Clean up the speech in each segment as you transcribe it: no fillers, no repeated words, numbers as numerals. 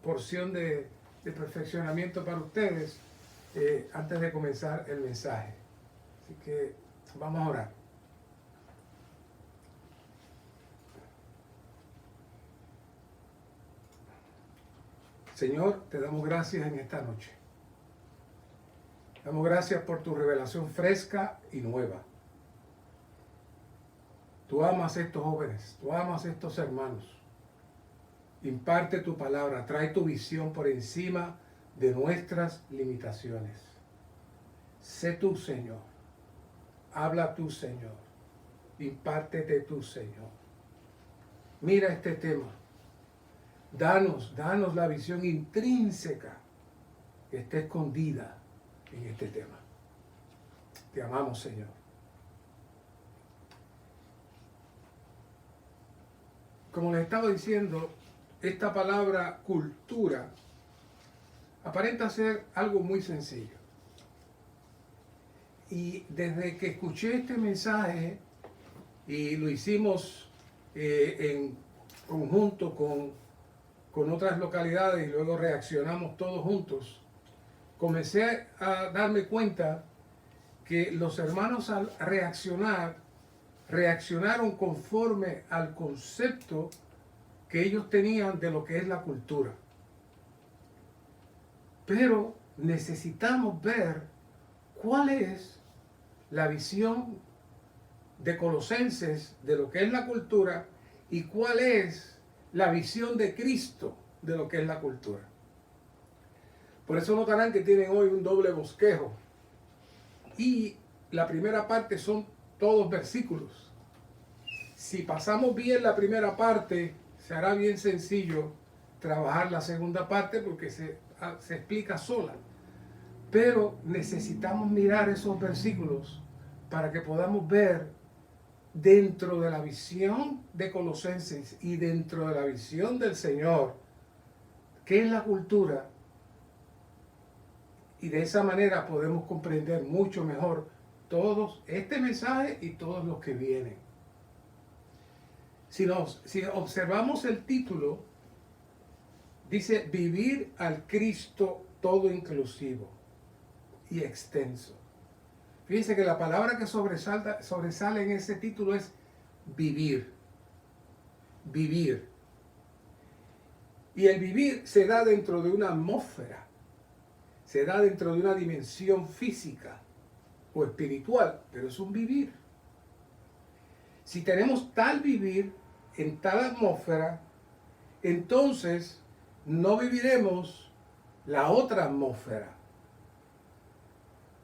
porción de perfeccionamiento para ustedes antes de comenzar el mensaje. Así que vamos a orar. Señor, te damos gracias en esta noche. Damos gracias por tu revelación fresca y nueva. Tú amas a estos jóvenes, tú amas a estos hermanos. Imparte tu palabra, trae tu visión por encima de nuestras limitaciones. Sé tú, Señor. Habla tú, Señor. Impártete tú, Señor. Mira este tema. Danos la visión intrínseca que está escondida en este tema. Te amamos, Señor. Como les estaba diciendo, esta palabra cultura aparenta ser algo muy sencillo. Y desde que escuché este mensaje y lo hicimos en conjunto con otras localidades y luego reaccionamos todos juntos, comencé a darme cuenta que los hermanos al reaccionaron conforme al concepto que ellos tenían de lo que es la cultura. Pero necesitamos ver cuál es la visión de Colosenses de lo que es la cultura y cuál es la visión de Cristo de lo que es la cultura. Por eso notarán que tienen hoy un doble bosquejo. Y la primera parte son todos versículos. Si pasamos bien la primera parte, se hará bien sencillo trabajar la segunda parte porque se explica sola. Pero necesitamos mirar esos versículos para que podamos ver dentro de la visión de Colosenses y dentro de la visión del Señor qué es la cultura, y de esa manera podemos comprender mucho mejor todos este mensaje y todos los que vienen. Si observamos el título, dice vivir al Cristo todo inclusivo y extenso. Fíjense que la palabra que sobresale en ese título es vivir. Vivir. Y el vivir se da dentro de una atmósfera, se da dentro de una dimensión física o espiritual, pero es un vivir. Si tenemos tal vivir en tal atmósfera, entonces no viviremos la otra atmósfera,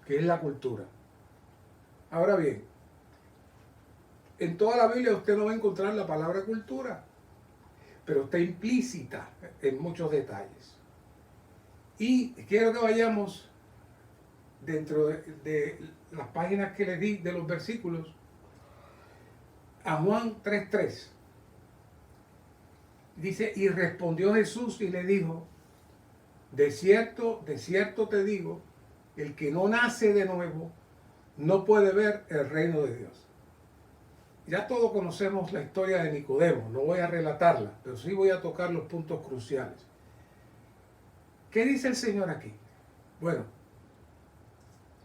que es la cultura. Ahora bien, en toda la Biblia usted no va a encontrar la palabra cultura, pero está implícita en muchos detalles. Y quiero que vayamos dentro de las páginas que les di de los versículos a Juan 3:3. Dice, y respondió Jesús y le dijo, de cierto te digo, el que no nace de nuevo no puede ver el reino de Dios. Ya todos conocemos la historia de Nicodemo, no voy a relatarla, pero sí voy a tocar los puntos cruciales. ¿Qué dice el Señor aquí? Bueno,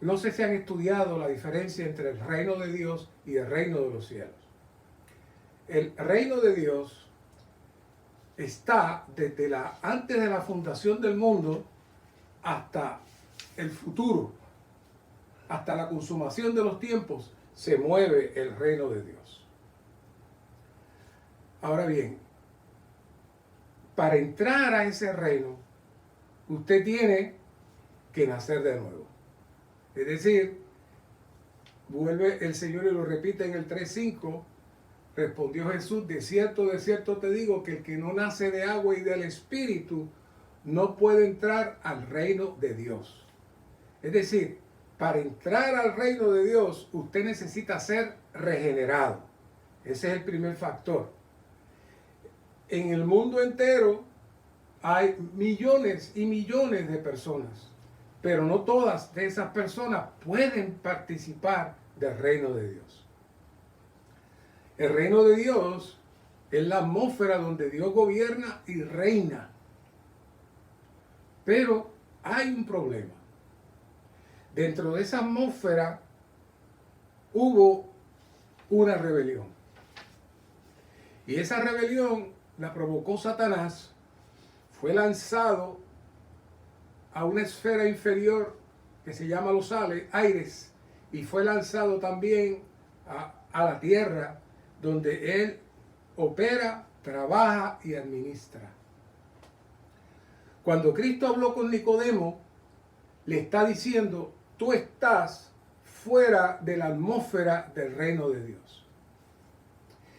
no sé si han estudiado la diferencia entre el reino de Dios y el reino de los cielos. El reino de Dios está desde antes de la fundación del mundo hasta el futuro, hasta la consumación de los tiempos, se mueve el reino de Dios. Ahora bien, para entrar a ese reino, usted tiene que nacer de nuevo. Es decir, vuelve el Señor y lo repite en el 3:5, respondió Jesús, de cierto te digo que el que no nace de agua y del Espíritu no puede entrar al reino de Dios. Es decir, para entrar al reino de Dios, usted necesita ser regenerado. Ese es el primer factor. En el mundo entero hay millones y millones de personas, pero no todas de esas personas pueden participar del reino de Dios. El reino de Dios es la atmósfera donde Dios gobierna y reina. Pero hay un problema. Dentro de esa atmósfera hubo una rebelión. Y esa rebelión la provocó Satanás. Fue lanzado a una esfera inferior que se llama los aires. Y fue lanzado también a la tierra, donde él opera, trabaja y administra. Cuando Cristo habló con Nicodemo, le está diciendo: tú estás fuera de la atmósfera del reino de Dios.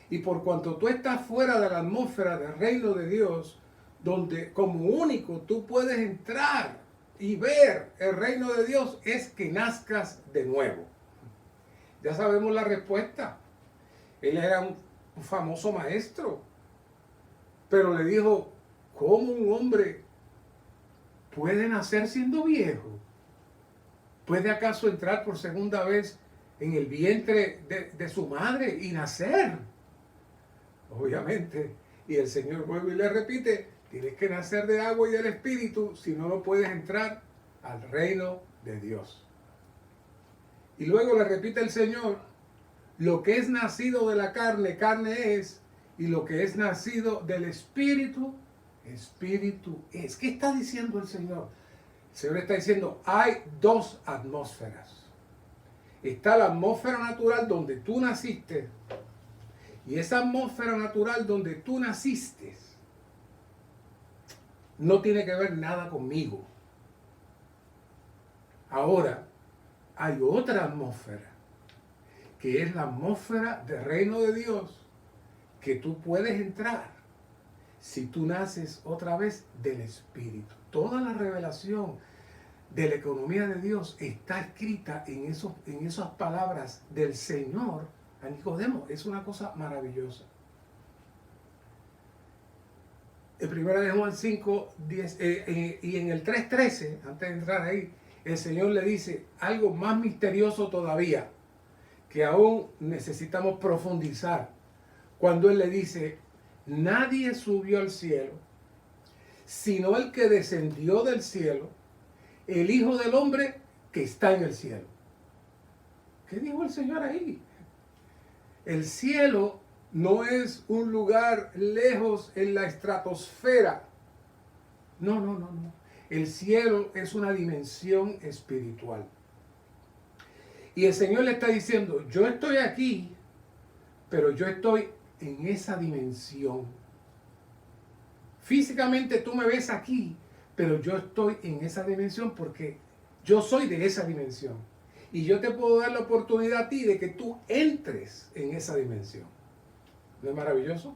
Y por cuanto tú estás fuera de la atmósfera del reino de Dios, donde como único tú puedes entrar y ver el reino de Dios, es que nazcas de nuevo. Ya sabemos la respuesta. Él era un famoso maestro, pero le dijo: ¿cómo un hombre puede nacer siendo viejo? ¿Puede acaso entrar por segunda vez en el vientre de su madre y nacer? Obviamente. Y el Señor vuelve y le repite: tienes que nacer de agua y del Espíritu, si no, no puedes entrar al reino de Dios. Y luego le repite el Señor: lo que es nacido de la carne, carne es, y lo que es nacido del Espíritu, Espíritu es. ¿Qué está diciendo el Señor? El Señor está diciendo: hay dos atmósferas. Está la atmósfera natural donde tú naciste, y esa atmósfera natural donde tú naciste no tiene que ver nada conmigo. Ahora, hay otra atmósfera, que es la atmósfera del reino de Dios, que tú puedes entrar si tú naces otra vez del Espíritu. Toda la revelación de la economía de Dios está escrita en esas palabras del Señor a Nicodemo. Es una cosa maravillosa. En 1 Juan 5, 10, y en el 3:13, antes de entrar ahí, el Señor le dice algo más misterioso todavía, que aún necesitamos profundizar. Cuando Él le dice: nadie subió al cielo, sino el que descendió del cielo, el Hijo del Hombre que está en el cielo. ¿Qué dijo el Señor ahí? El cielo no es un lugar lejos en la estratosfera. No. El cielo es una dimensión espiritual. Y el Señor le está diciendo: yo estoy aquí, pero yo estoy en esa dimensión. Físicamente tú me ves aquí, pero yo estoy en esa dimensión porque yo soy de esa dimensión. Y yo te puedo dar la oportunidad a ti de que tú entres en esa dimensión. ¿No es maravilloso?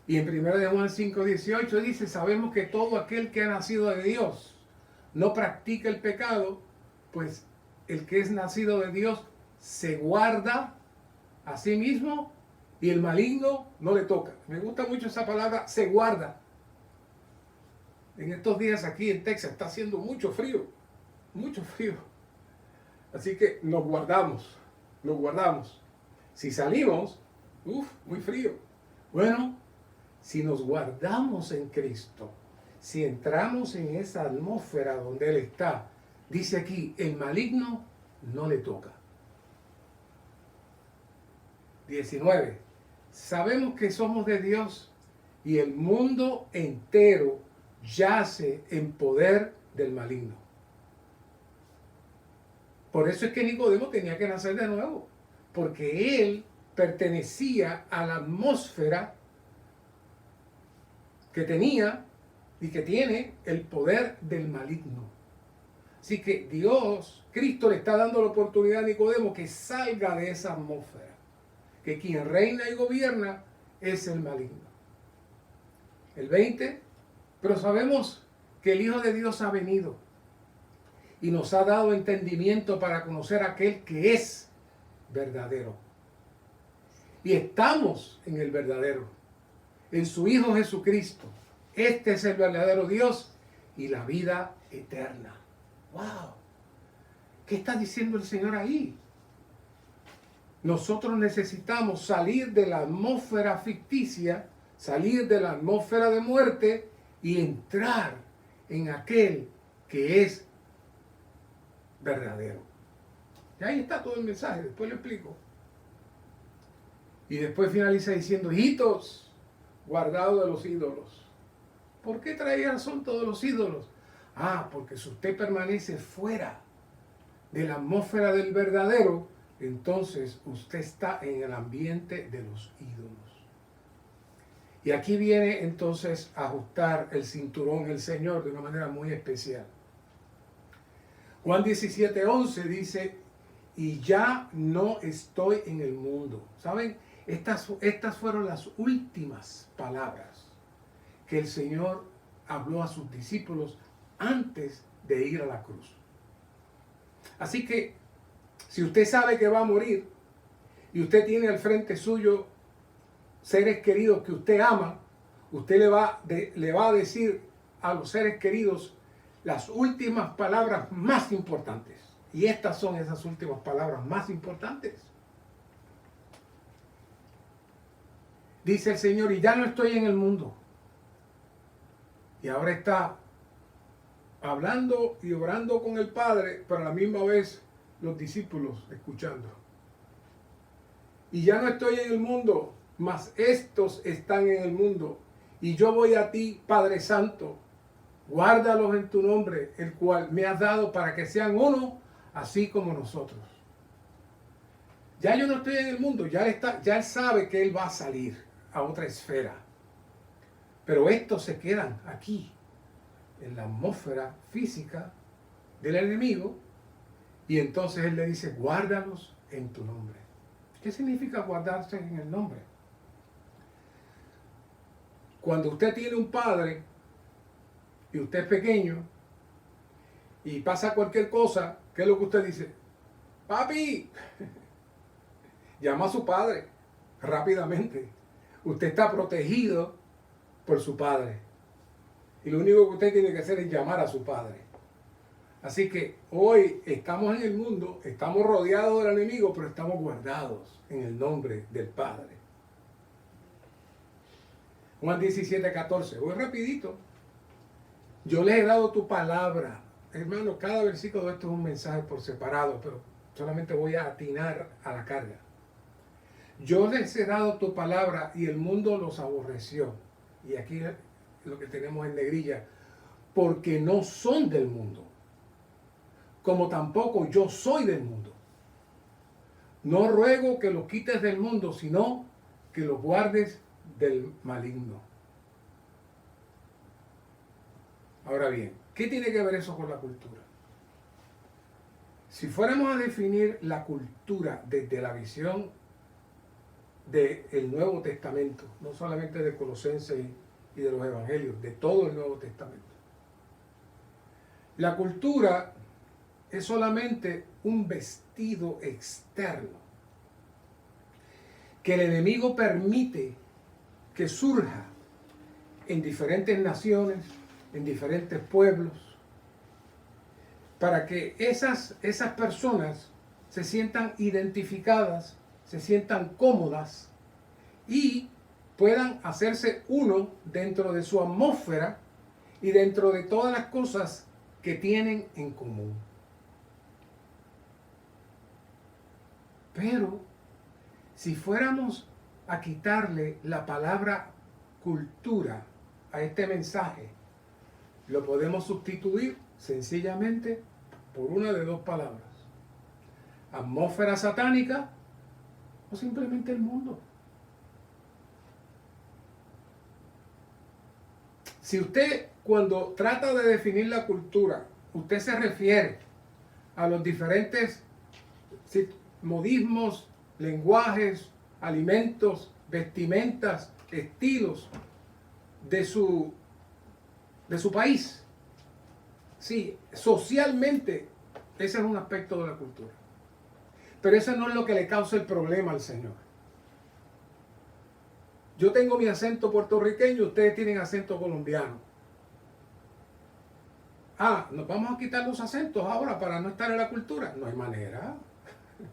Y en 1 Juan 5:18 dice: sabemos que todo aquel que ha nacido de Dios no practica el pecado, pues el que es nacido de Dios se guarda a sí mismo y el maligno no le toca. Me gusta mucho esa palabra, se guarda. En estos días aquí en Texas está haciendo mucho frío. Así que nos guardamos. Si salimos, muy frío. Bueno, si nos guardamos en Cristo, si entramos en esa atmósfera donde Él está, dice aquí: el maligno no le toca. 19. Sabemos que somos de Dios y el mundo entero yace en poder del maligno. Por eso es que Nicodemo tenía que nacer de nuevo, porque él pertenecía a la atmósfera que tenía y que tiene el poder del maligno. Así que Cristo le está dando la oportunidad a Nicodemo que salga de esa atmósfera, que quien reina y gobierna es el maligno. El 20, pero sabemos que el Hijo de Dios ha venido y nos ha dado entendimiento para conocer a aquel que es verdadero. Y estamos en el verdadero, en su Hijo Jesucristo. Este es el verdadero Dios y la vida eterna. ¡Wow! ¿Qué está diciendo el Señor ahí? Nosotros necesitamos salir de la atmósfera ficticia, salir de la atmósfera de muerte y entrar en aquel que es verdadero. Y ahí está todo el mensaje, después lo explico. Y después finaliza diciendo, hijitos, guardados de los ídolos. ¿Por qué traían son todos los ídolos? Ah, porque si usted permanece fuera de la atmósfera del verdadero, entonces usted está en el ambiente de los ídolos. Y aquí viene entonces a ajustar el cinturón el Señor de una manera muy especial. Juan 17:11 dice, y ya no estoy en el mundo. ¿Saben? Estas fueron las últimas palabras que el Señor habló a sus discípulos antes de ir a la cruz. Así que, si usted sabe que va a morir y usted tiene al frente suyo seres queridos que usted ama, usted le va a decir a los seres queridos las últimas palabras más importantes. Y estas son esas últimas palabras más importantes. Dice el Señor, y ya no estoy en el mundo. Y ahora está hablando y orando con el Padre, pero a la misma vez los discípulos escuchando. Y ya no estoy en el mundo, mas estos están en el mundo. Y yo voy a ti, Padre Santo, guárdalos en tu nombre, el cual me has dado para que sean uno, así como nosotros. Ya yo no estoy en el mundo, ya él sabe que él va a salir a otra esfera. Pero estos se quedan aquí, en la atmósfera física del enemigo, y entonces él le dice, guárdalos en tu nombre. ¿Qué significa guardarse en el nombre? Cuando usted tiene un padre y usted es pequeño y pasa cualquier cosa, ¿qué es lo que usted dice? Papi, llama a su padre rápidamente. Usted está protegido por su padre. Y lo único que usted tiene que hacer es llamar a su padre. Así que hoy estamos en el mundo, estamos rodeados del enemigo, pero estamos guardados en el nombre del Padre. Juan 17:14. Voy rapidito. Yo les he dado tu palabra. Hermano, cada versículo de esto es un mensaje por separado, pero solamente voy a atinar a la carga. Yo les he dado tu palabra y el mundo los aborreció. Y aquí lo que tenemos en negrilla. Porque no son del mundo, como tampoco yo soy del mundo. No ruego que los quites del mundo, sino que los guardes del maligno. Ahora bien, ¿qué tiene que ver eso con la cultura? Si fuéramos a definir la cultura desde la visión del Nuevo Testamento, no solamente de Colosenses y de los Evangelios, de todo el Nuevo Testamento, la cultura es solamente un vestido externo que el enemigo permite que surja en diferentes naciones, en diferentes pueblos, para que esas personas se sientan identificadas, se sientan cómodas y puedan hacerse uno dentro de su atmósfera y dentro de todas las cosas que tienen en común. Pero si fuéramos a quitarle la palabra cultura a este mensaje, lo podemos sustituir sencillamente por una de dos palabras: atmósfera satánica o simplemente el mundo. Si usted, cuando trata de definir la cultura, usted se refiere a los diferentes modismos, lenguajes, alimentos, vestimentas, estilos de su país. Sí, socialmente ese es un aspecto de la cultura. Pero eso no es lo que le causa el problema al Señor. Yo tengo mi acento puertorriqueño, ustedes tienen acento colombiano. Nos vamos a quitar los acentos ahora para no estar en la cultura. No hay manera.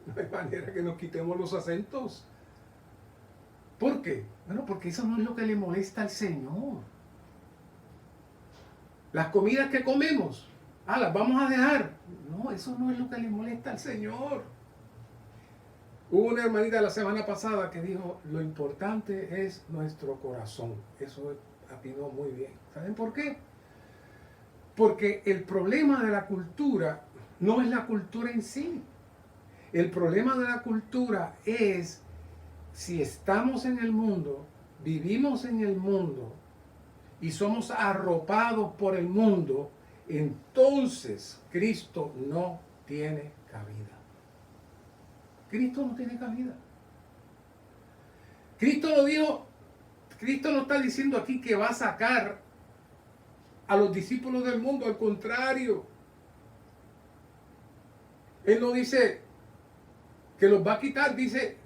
No hay manera que nos quitemos los acentos. ¿Por qué? Bueno, porque eso no es lo que le molesta al Señor. Las comidas que comemos, las vamos a dejar. No, eso no es lo que le molesta al Señor. Hubo una hermanita la semana pasada que dijo, lo importante es nuestro corazón. Eso atinó muy bien. ¿Saben por qué? Porque el problema de la cultura no es la cultura en sí. El problema de la cultura es si estamos en el mundo, vivimos en el mundo y somos arropados por el mundo, entonces Cristo no tiene cabida. Cristo no tiene cabida. Cristo lo dijo, Cristo no está diciendo aquí que va a sacar a los discípulos del mundo, al contrario. Él no dice que los va a quitar, dice,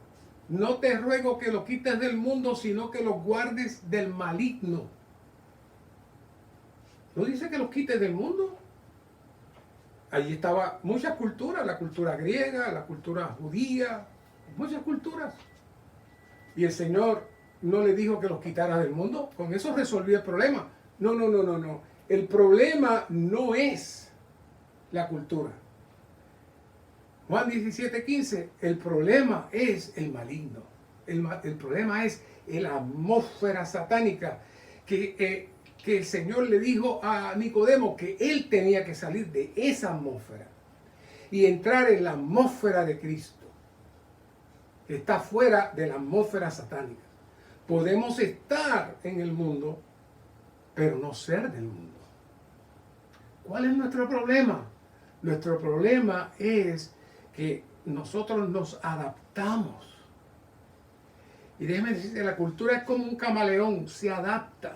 no te ruego que los quites del mundo, sino que los guardes del maligno. No dice que los quites del mundo. Allí estaba muchas culturas, la cultura griega, la cultura judía, muchas culturas. Y el Señor no le dijo que los quitara del mundo, con eso resolvió el problema. No. El problema no es la cultura. Juan 17:15, el problema es el maligno. El problema es la atmósfera satánica que el Señor le dijo a Nicodemo que él tenía que salir de esa atmósfera y entrar en la atmósfera de Cristo, que está fuera de la atmósfera satánica. Podemos estar en el mundo, pero no ser del mundo. ¿Cuál es nuestro problema? Nuestro problema es que nosotros nos adaptamos. Y déjeme decirte, la cultura es como un camaleón, se adapta.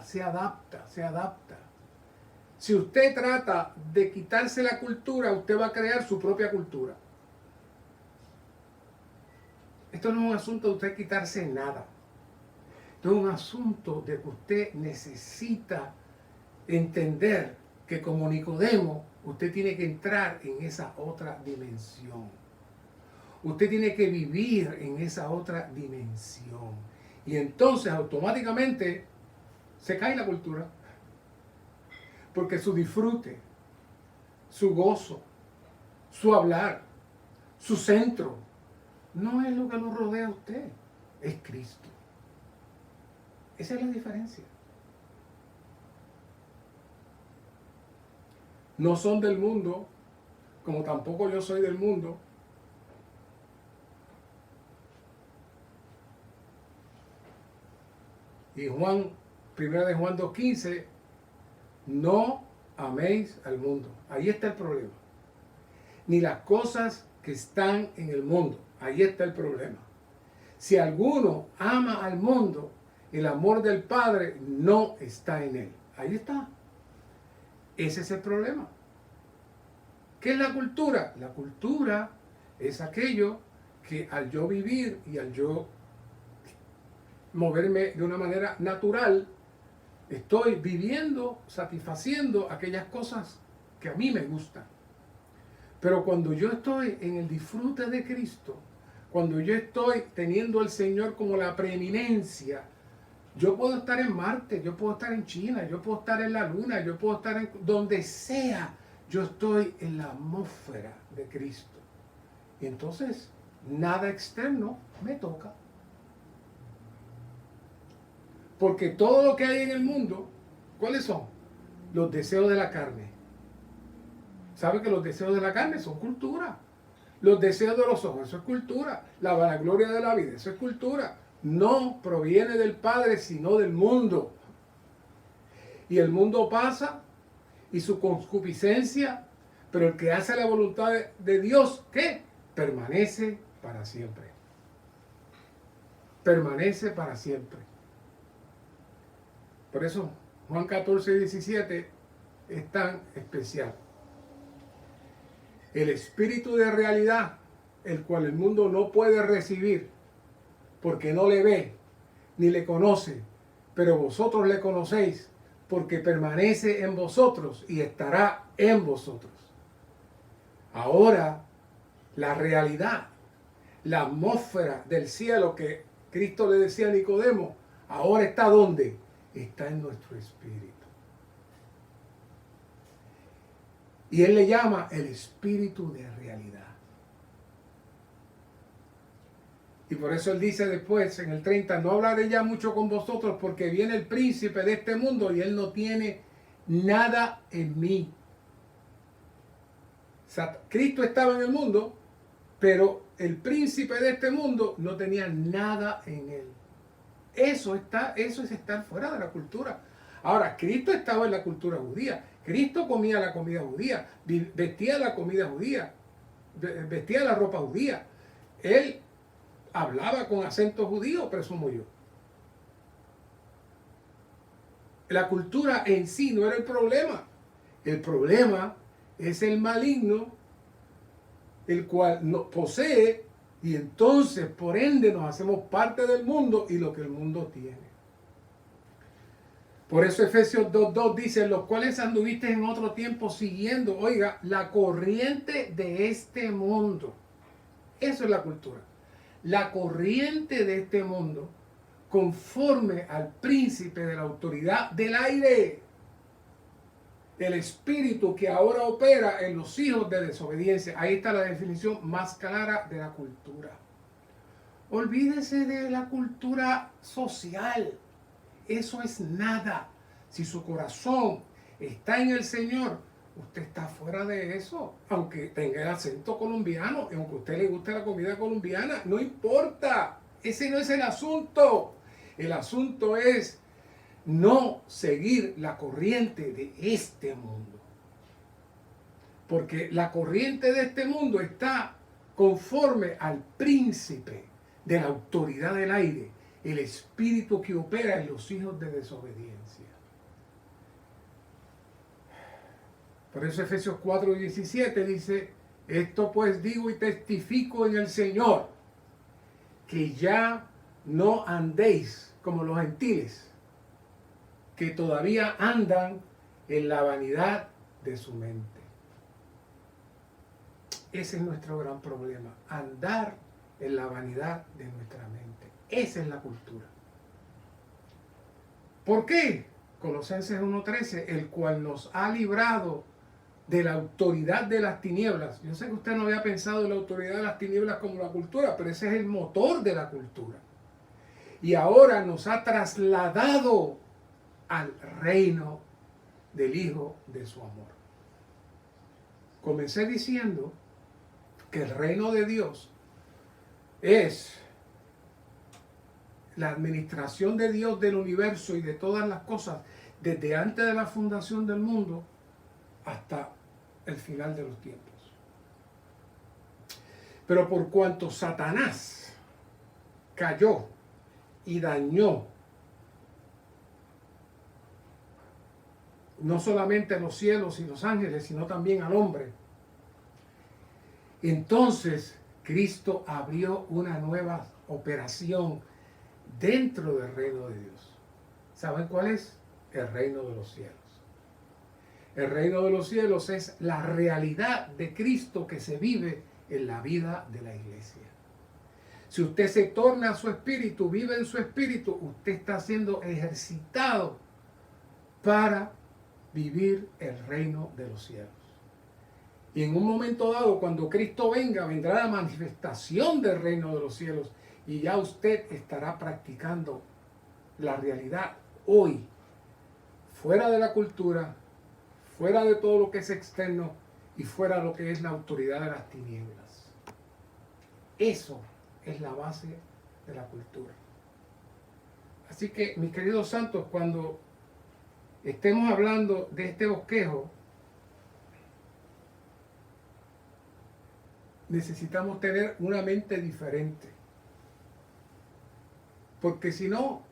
Si usted trata de quitarse la cultura, usted va a crear su propia cultura. Esto no es un asunto de usted quitarse nada. Esto es un asunto de que usted necesita entender que como Nicodemo, usted tiene que entrar en esa otra dimensión. Usted tiene que vivir en esa otra dimensión. Y entonces automáticamente se cae la cultura. Porque su disfrute, su gozo, su hablar, su centro, no es lo que lo rodea a usted, es Cristo. Esa es la diferencia. No son del mundo, como tampoco yo soy del mundo. Y primera de Juan 2:15, no améis al mundo. Ahí está el problema. Ni las cosas que están en el mundo. Ahí está el problema. Si alguno ama al mundo, el amor del Padre no está en él. Ahí está. Ese es el problema. ¿Qué es la cultura? La cultura es aquello que al yo vivir y al yo moverme de una manera natural, estoy viviendo, satisfaciendo aquellas cosas que a mí me gustan. Pero cuando yo estoy en el disfrute de Cristo, cuando yo estoy teniendo al Señor como la preeminencia, yo puedo estar en Marte, yo puedo estar en China, yo puedo estar en la Luna, yo puedo estar en donde sea. Yo estoy en la atmósfera de Cristo. Y entonces, nada externo me toca. Porque todo lo que hay en el mundo, ¿cuáles son? Los deseos de la carne. ¿Sabe que los deseos de la carne son cultura? Los deseos de los ojos, eso es cultura. La vanagloria de la vida, eso es cultura. No proviene del Padre, sino del mundo. Y el mundo pasa y su concupiscencia, pero el que hace la voluntad de Dios, ¿qué? Permanece para siempre. Permanece para siempre. Por eso Juan 14:17 es tan especial. El espíritu de realidad, el cual el mundo no puede recibir, porque no le ve ni le conoce, pero vosotros le conocéis, porque permanece en vosotros y estará en vosotros. Ahora, la realidad, la atmósfera del cielo que Cristo le decía a Nicodemo, ahora está ¿dónde? Está en nuestro espíritu. Y él le llama el espíritu de realidad. Y por eso él dice después, en el 30, no hablaré ya mucho con vosotros porque viene el príncipe de este mundo y él no tiene nada en mí. Cristo estaba en el mundo, pero el príncipe de este mundo no tenía nada en él. Eso es estar fuera de la cultura. Ahora, Cristo estaba en la cultura judía. Cristo comía la comida judía, vestía la comida judía, vestía la ropa judía. Él hablaba con acento judío, presumo yo. La cultura en sí no era el problema. El problema es el maligno, el cual nos posee, y entonces por ende nos hacemos parte del mundo y lo que el mundo tiene. Por eso Efesios 2:2 dice, los cuales anduviste en otro tiempo siguiendo, oiga, la corriente de este mundo. Eso es la cultura. La corriente de este mundo, conforme al príncipe de la autoridad del aire, el espíritu que ahora opera en los hijos de desobediencia. Ahí está la definición más clara de la cultura. Olvídese de la cultura social. Eso es nada. Si su corazón está en el Señor, usted está fuera de eso. Aunque tenga el acento colombiano, aunque a usted le guste la comida colombiana, no importa. Ese no es el asunto. El asunto es no seguir la corriente de este mundo. Porque la corriente de este mundo está conforme al príncipe de la autoridad del aire, el espíritu que opera en los hijos de desobediencia. Por eso Efesios 4:17 dice, esto pues digo y testifico en el Señor, que ya no andéis como los gentiles, que todavía andan en la vanidad de su mente. Ese es nuestro gran problema, andar en la vanidad de nuestra mente. Esa es la cultura. ¿Por qué? Colosenses 1:13, el cual nos ha librado de la autoridad de las tinieblas. Yo sé que usted no había pensado en la autoridad de las tinieblas como la cultura, pero ese es el motor de la cultura. Y ahora nos ha trasladado al reino del Hijo de su amor. Comencé diciendo que el reino de Dios es la administración de Dios del universo y de todas las cosas desde antes de la fundación del mundo hasta el final de los tiempos. Pero por cuanto Satanás cayó y dañó no solamente los cielos y los ángeles, sino también al hombre, entonces Cristo abrió una nueva operación dentro del reino de Dios. ¿Saben cuál es? El reino de los cielos. El reino de los cielos es la realidad de Cristo que se vive en la vida de la iglesia. Si usted se torna a su espíritu, vive en su espíritu, usted está siendo ejercitado para vivir el reino de los cielos. Y en un momento dado, cuando Cristo venga, vendrá la manifestación del reino de los cielos y ya usted estará practicando la realidad hoy, fuera de la cultura, fuera de todo lo que es externo y fuera de lo que es la autoridad de las tinieblas. Eso es la base de la cultura. Así que, mis queridos santos, cuando estemos hablando de este bosquejo, necesitamos tener una mente diferente. Porque si no,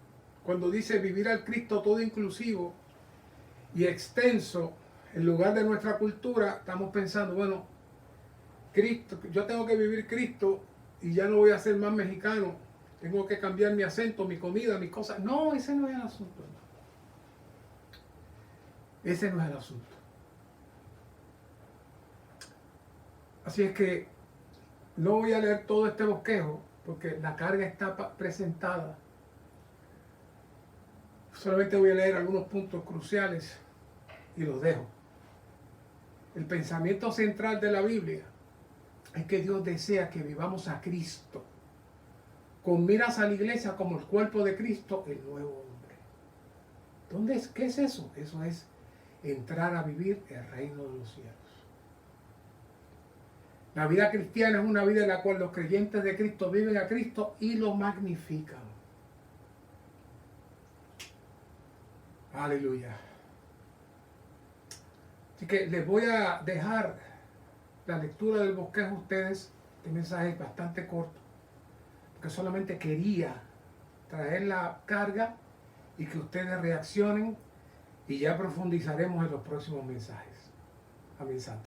cuando dice vivir al Cristo todo inclusivo y extenso, en lugar de nuestra cultura, estamos pensando, bueno, Cristo, yo tengo que vivir Cristo y ya no voy a ser más mexicano, tengo que cambiar mi acento, mi comida, mis cosas. No, ese no es el asunto. Ese no es el asunto. Así es que no voy a leer todo este bosquejo porque la carga está presentada. Solamente voy a leer algunos puntos cruciales y los dejo. el pensamiento central de la Biblia es que Dios desea que vivamos a Cristo, con miras a la iglesia como el cuerpo de Cristo, el nuevo hombre. ¿Qué es eso? Eso es entrar a vivir el reino de los cielos. La vida cristiana es una vida en la cual los creyentes de Cristo viven a Cristo y lo magnifican. Aleluya. Así que les voy a dejar la lectura del bosquejo a ustedes. Este mensaje es bastante corto, porque solamente quería traer la carga y que ustedes reaccionen, y ya profundizaremos en los próximos mensajes. Amén, santo.